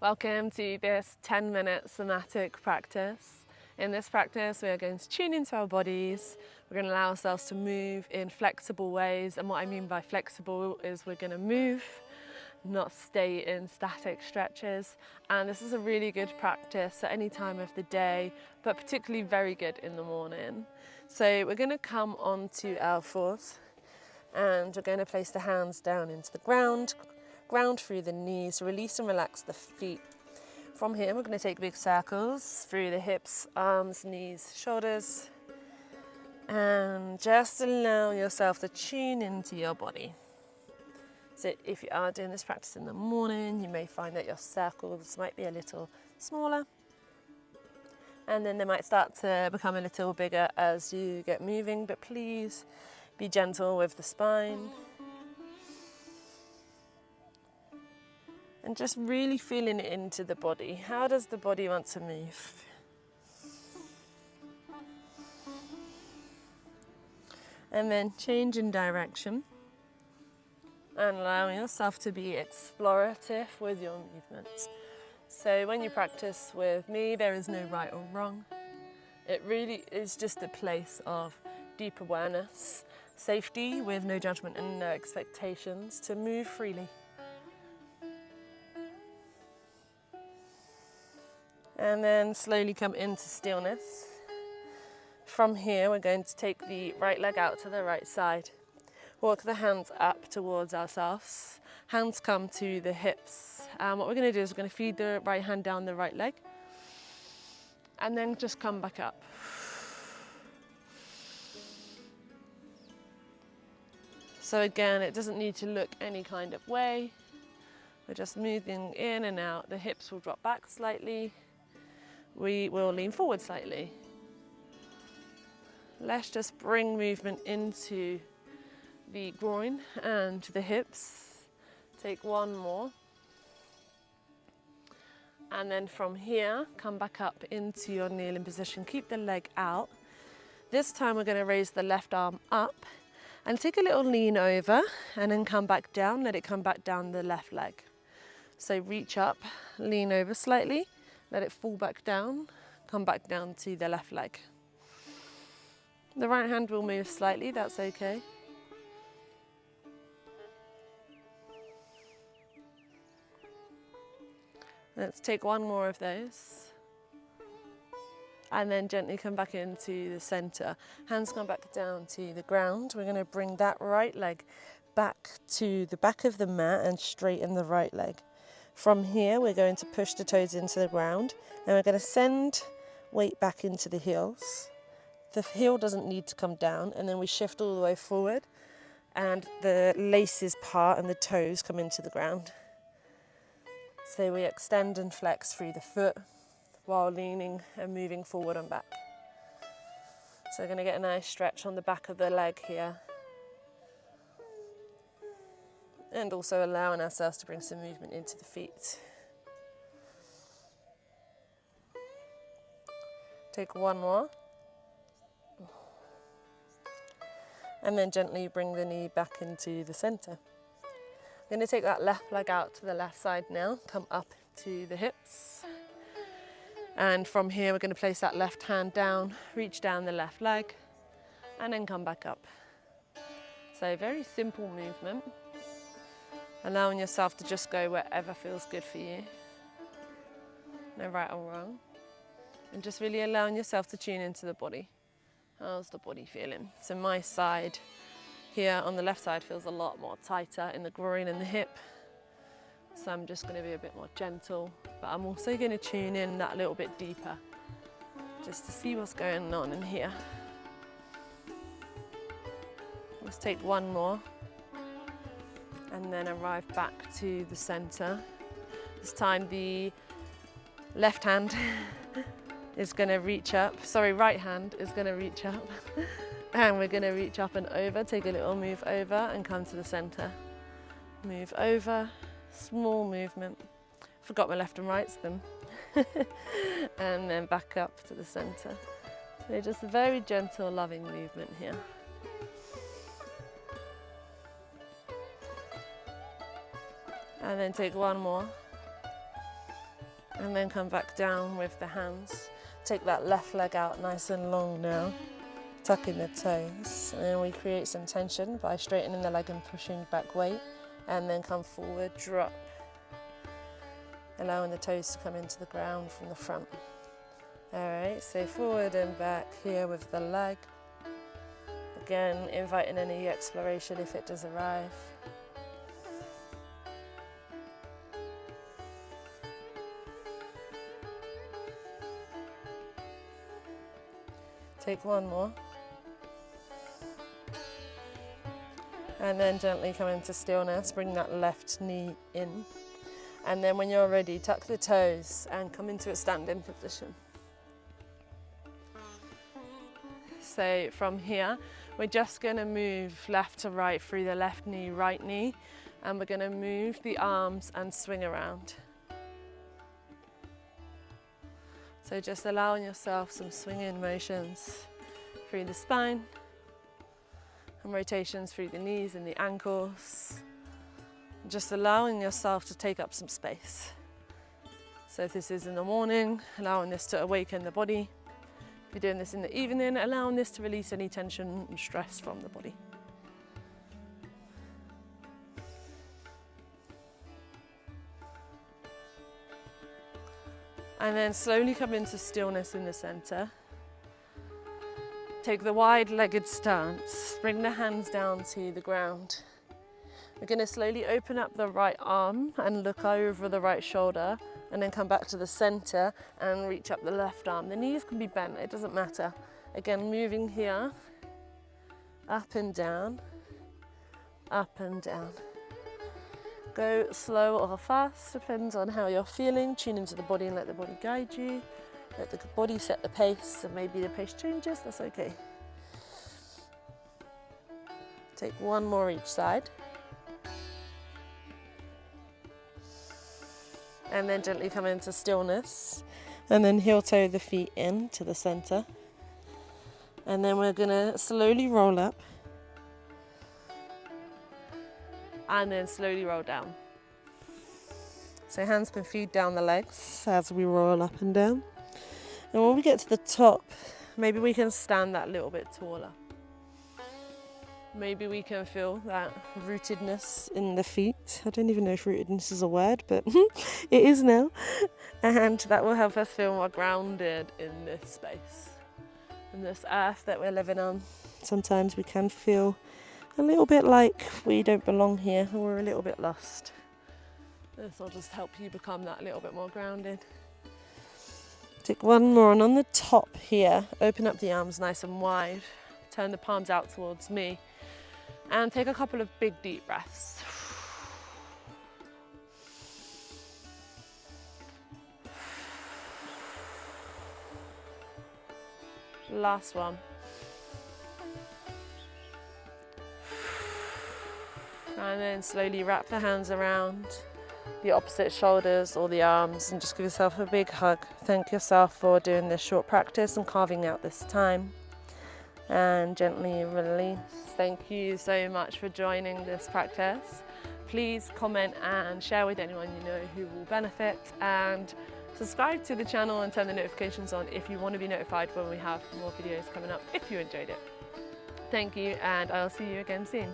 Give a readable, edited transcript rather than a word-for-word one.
Welcome to this 10-minute somatic practice. In this practice, we are going to tune into our bodies. We're going to allow ourselves to move in flexible ways. And what I mean by flexible is we're going to move, not stay in static stretches. And this is a really good practice at any time of the day, but particularly very good in the morning. So we're going to come onto our fours and we're going to place the hands down into the ground through the knees, release and relax the feet. From here, we're going to take big circles through the hips, arms, knees, shoulders, and just allow yourself to tune into your body. So if you are doing this practice in the morning, you may find that your circles might be a little smaller, and then they might start to become a little bigger as you get moving, but please be gentle with the spine. And just really feeling it into the body. How does the body want to move? And then change in direction and allow yourself to be explorative with your movements. So when you practice with me, there is no right or wrong. It really is just a place of deep awareness, safety with no judgment and no expectations, to move freely. And then slowly come into stillness. From here, we're going to take the right leg out to the right side. Walk the hands up towards ourselves. Hands come to the hips. And what we're going to do is we're going to feed the right hand down the right leg. And then just come back up. So again, it doesn't need to look any kind of way. We're just moving in and out. The hips will drop back slightly. We will lean forward slightly. Let's just bring movement into the groin and the hips. Take one more. And then from here, come back up into your kneeling position. Keep the leg out. This time we're going to raise the left arm up and take a little lean over and then come back down. Let it come back down the left leg. So reach up, lean over slightly. Let it fall back down, come back down to the left leg. The right hand will move slightly, that's okay. Let's take one more of those. And then gently come back into the center. Hands come back down to the ground. We're going to bring that right leg back to the back of the mat and straighten the right leg. From here, we're going to push the toes into the ground and we're going to send weight back into the heels. The heel doesn't need to come down, and then we shift all the way forward and the laces part and the toes come into the ground. So we extend and flex through the foot while leaning and moving forward and back. So we're going to get a nice stretch on the back of the leg here. And also allowing ourselves to bring some movement into the feet. Take one more. And then gently bring the knee back into the center. I'm going to take that left leg out to the left side now. Come up to the hips. And from here we're going to place that left hand down, reach down the left leg, and then come back up. So very simple movement. Allowing yourself to just go wherever feels good for you. No right or wrong. And just really allowing yourself to tune into the body. How's the body feeling? So my side here on the left side feels a lot more tighter in the groin and the hip. So I'm just going to be a bit more gentle. But I'm also going to tune in that little bit deeper. Just to see what's going on in here. Let's take one more. And then arrive back to the center. This time the left hand is going to reach up. Right hand is going to reach up. And we're going to reach up and over. Take a little move over and come to the center. Move over, small movement. Forgot my left and rights then. And then back up to the center. So just a very gentle, loving movement here. And then take one more. And then come back down with the hands. Take that left leg out nice and long now. Tuck in the toes. And then we create some tension by straightening the leg and pushing back weight. And then come forward, drop. Allowing the toes to come into the ground from the front. Alright, so forward and back here with the leg. Again, inviting any exploration if it does arrive. Take one more. And then gently come into stillness, bring that left knee in. And then when you're ready, tuck the toes and come into a standing position. So from here, we're just going to move left to right through the left knee, right knee, and we're going to move the arms and swing around. So just allowing yourself some swinging motions through the spine and rotations through the knees and the ankles. Just allowing yourself to take up some space. So if this is in the morning, allowing this to awaken the body. If you're doing this in the evening, allowing this to release any tension and stress from the body. And then slowly come into stillness in the center. Take the wide-legged stance. Bring the hands down to the ground. We're going to slowly open up the right arm and look over the right shoulder, and then come back to the center and reach up the left arm. The knees can be bent, it doesn't matter. Again, moving here, up and down, up and down. Go slow or fast, depends on how you're feeling. Tune into the body and let the body guide you. Let the body set the pace, and maybe the pace changes, that's okay. Take one more each side. And then gently come into stillness. And then heel toe the feet in to the center. And then we're gonna slowly roll up. And then slowly roll down. So hands can feed down the legs as we roll up and down. And when we get to the top, maybe we can stand that little bit taller. Maybe we can feel that rootedness in the feet. I don't even know if rootedness is a word, but it is now. And that will help us feel more grounded in this space, in this earth that we're living on. Sometimes we can feel a little bit like we don't belong here, or we're a little bit lost. This will just help you become that little bit more grounded. Take one more, and on the top here, open up the arms nice and wide. Turn the palms out towards me. And take a couple of big deep breaths. Last one. And then slowly wrap the hands around the opposite shoulders or the arms and just give yourself a big hug. Thank yourself for doing this short practice and carving out this time. And gently release. Thank you so much for joining this practice. Please comment and share with anyone you know who will benefit, and subscribe to the channel and turn the notifications on if you want to be notified when we have more videos coming up if you enjoyed it. Thank you, and I'll see you again soon.